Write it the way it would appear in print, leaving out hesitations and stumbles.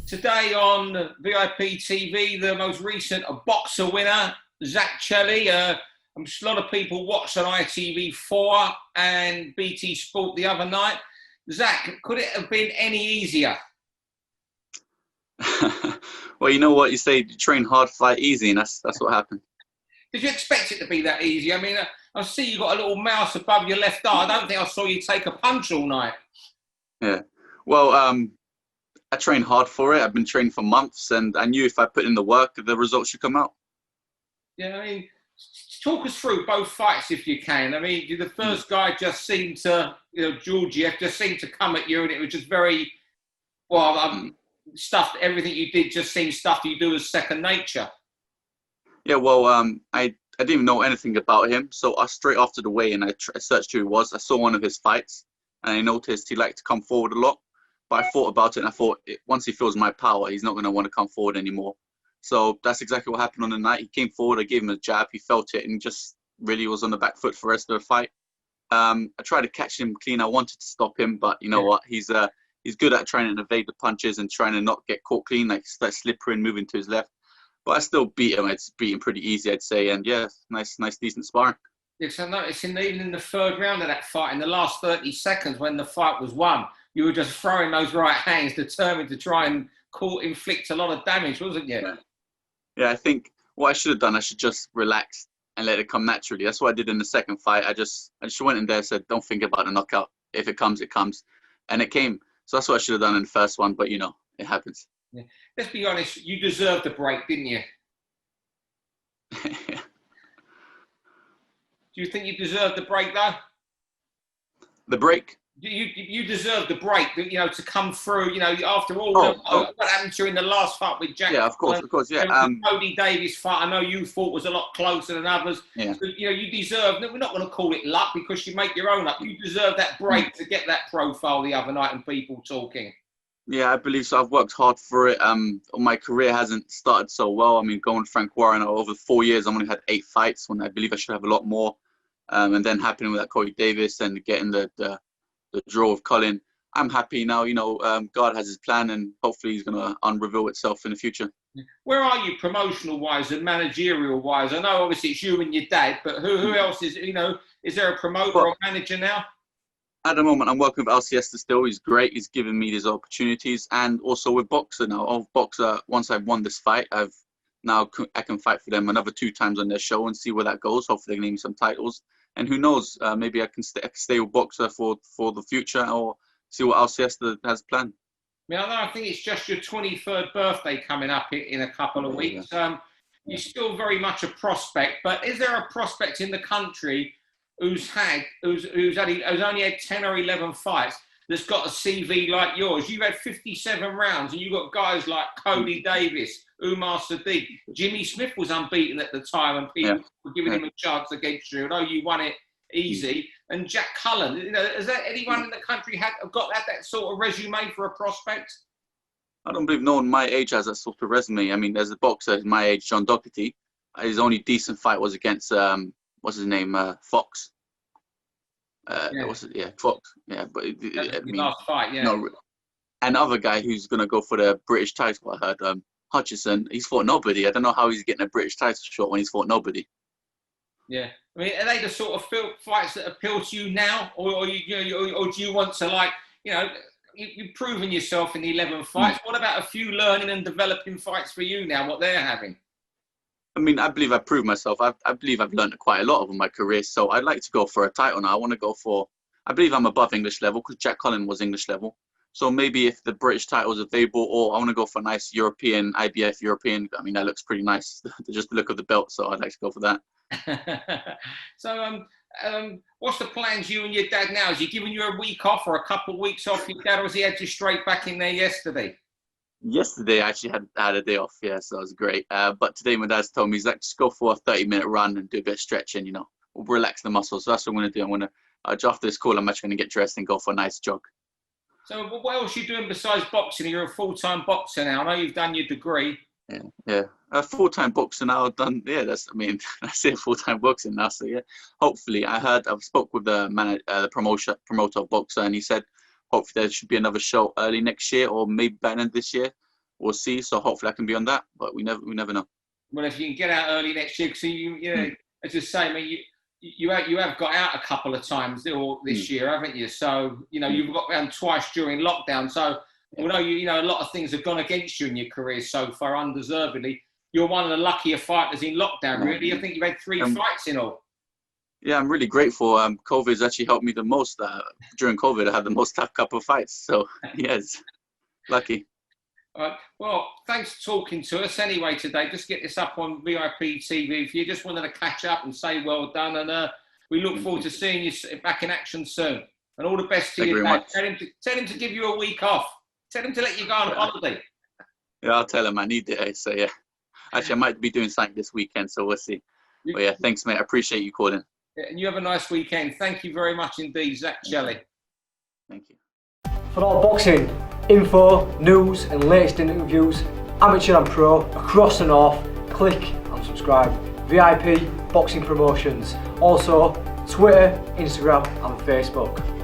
Today on VIP TV, the most recent boxer winner, Zak Chelli. I'm sure a lot of people watched on ITV4 and BT Sport the other night. Zak, could it have been any easier? Well, you know what you say, you train hard, fight easy, and that's what happened. Did you expect it to be that easy? I mean, I see you got a little mouse above your left eye. I don't think I saw you take a punch all night. Yeah. Well, I trained hard for it. I've been training for months, and I knew if I put in the work, the results should come out. Yeah, I mean, talk us through both fights if you can. I mean, the first guy just seemed to, Georgiev just seemed to come at you, and it was just very, stuff. Everything you did just seemed stuff you do as second nature. Yeah, well, I didn't even know anything about him, so straight after the weigh-in, I searched who he was. I saw one of his fights, and I noticed he liked to come forward a lot. But I thought about it, and I thought, once he feels my power, he's not going to want to come forward anymore. So that's exactly what happened on the night. He came forward, I gave him a jab, he felt it, and just really was on the back foot for the rest of the fight. I tried to catch him clean. I wanted to stop him, but you know what? He's good at trying to evade the punches and trying to not get caught clean, like slippery and moving to his left. But I still beat him. I beat him pretty easy, I'd say. And yeah, nice, decent sparring. Yes, I noticed even in the third round of that fight, in the last 30 seconds when the fight was won, you were just throwing those right hands, determined to try and inflict a lot of damage, wasn't you? Yeah, I think what I should have done, I should just relax and let it come naturally. That's what I did in the second fight. I just went in there and said, don't think about the knockout. If it comes, it comes. And it came. So that's what I should have done in the first one. But, it happens. Yeah. Let's be honest, you deserved the break, didn't you? Do you think you deserved the break, though? The break? You deserve the break, to come through, after all what happened during the last fight with Jack. Yeah, of course, yeah. The Cody Davis fight, I know you thought was a lot closer than others. Yeah. So, you deserve, we're not going to call it luck because you make your own luck. You deserve that break to get that profile the other night and people talking. Yeah, I believe so. I've worked hard for it. My career hasn't started so well. I mean, going Frank Warren over 4 years, I've only had 8 fights when I believe I should have a lot more. And then happening with that Cody Davis and getting the draw of Colin. I'm happy now, God has his plan and hopefully he's going to unreveal itself in the future. Where are you promotional-wise and managerial-wise? I know obviously it's you and your dad, but who else is, is there a promoter or manager now? At the moment, I'm working with LCS still. He's great. He's given me these opportunities and also with Boxer now. Boxer, once I've won this fight, I can fight for them another 2 times on their show and see where that goes. Hopefully they can name me some titles. And who knows, maybe I can stay with Boxer for the future or see what LCS has planned. I think it's just your 23rd birthday coming up in a couple of weeks. You're still very much a prospect, but is there a prospect in the country who's only had 10 or 11 fights that's got a CV like yours? You've had 57 rounds and you've got guys like Cody Davis, Umar Sadiq. Jimmy Smith was unbeaten at the time and people were giving him a chance against you, although you won it easy. And Jack Cullen, has there anyone in the country got that sort of resume for a prospect? I don't believe no one my age has that sort of resume. I mean, there's a boxer my age, John Doherty. His only decent fight was against what's his name, Fox. Fox. Yeah, but last fight, yeah. No, another guy who's gonna go for the British title. I heard Hutchinson. He's fought nobody. I don't know how he's getting a British title shot when he's fought nobody. Yeah, I mean, are they the sort of fights that appeal to you now, or do you want to you've proven yourself in the 11 fights? What about a few learning and developing fights for you now? What they're having? I mean, I believe I've proved myself. I believe I've learned quite a lot over my career. So I'd like to go for a title now. I want to go for. I believe I'm above English level because Jack Cullen was English level. So maybe if the British title is available, or I want to go for a nice European, IBF European. I mean, that looks pretty nice, just the look of the belt. So I'd like to go for that. So, what's the plans you and your dad now? Is he giving you a week off or a couple of weeks off, your dad, or has he had you straight back in there yesterday? Yesterday, I actually had a day off, yeah, so it was great. But today, my dad's told me, he's like, just go for a 30-minute run and do a bit of stretching, we'll relax the muscles. So that's what I'm going to do. I'm going to, after this call, I'm actually going to get dressed and go for a nice jog. So what else are you doing besides boxing? You're a full-time boxer now. I know you've done your degree. Yeah. Full-time boxer now. I've done, that's it, full-time boxing now. So, yeah, hopefully, I've spoke with the promoter of Boxer, and he said, hopefully there should be another show early next year or maybe by the end of this year. we'll see. So hopefully I can be on that, but we never know. Well, if you can get out early next year, because you know, as you say, I mean, you have got out a couple of times this year, haven't you? So you know, you've got down twice during lockdown. So although you know a lot of things have gone against you in your career so far, undeservedly, you're one of the luckier fighters in lockdown. Really, I think you've had 3 fights in all. Yeah, I'm really grateful. COVID's actually helped me the most. During COVID, I had the most tough couple of fights. So yes, lucky. Well, thanks for talking to us anyway today. Just get this up on VIP TV. If you just wanted to catch up and say well done, and we look forward to seeing you back in action soon. And all the best to you, Dad. Tell him to give you a week off. Tell him to let you go on holiday. Yeah, I'll tell him I need it. So yeah, actually I might be doing something this weekend, so we'll see. But yeah, thanks, mate. I appreciate you calling. Yeah, and you have a nice weekend. Thank you very much indeed, Zak Chelli. Thank you. For all boxing info, news and latest interviews, amateur and pro, across the north, click and subscribe. VIP Boxing Promotions. Also, Twitter, Instagram and Facebook.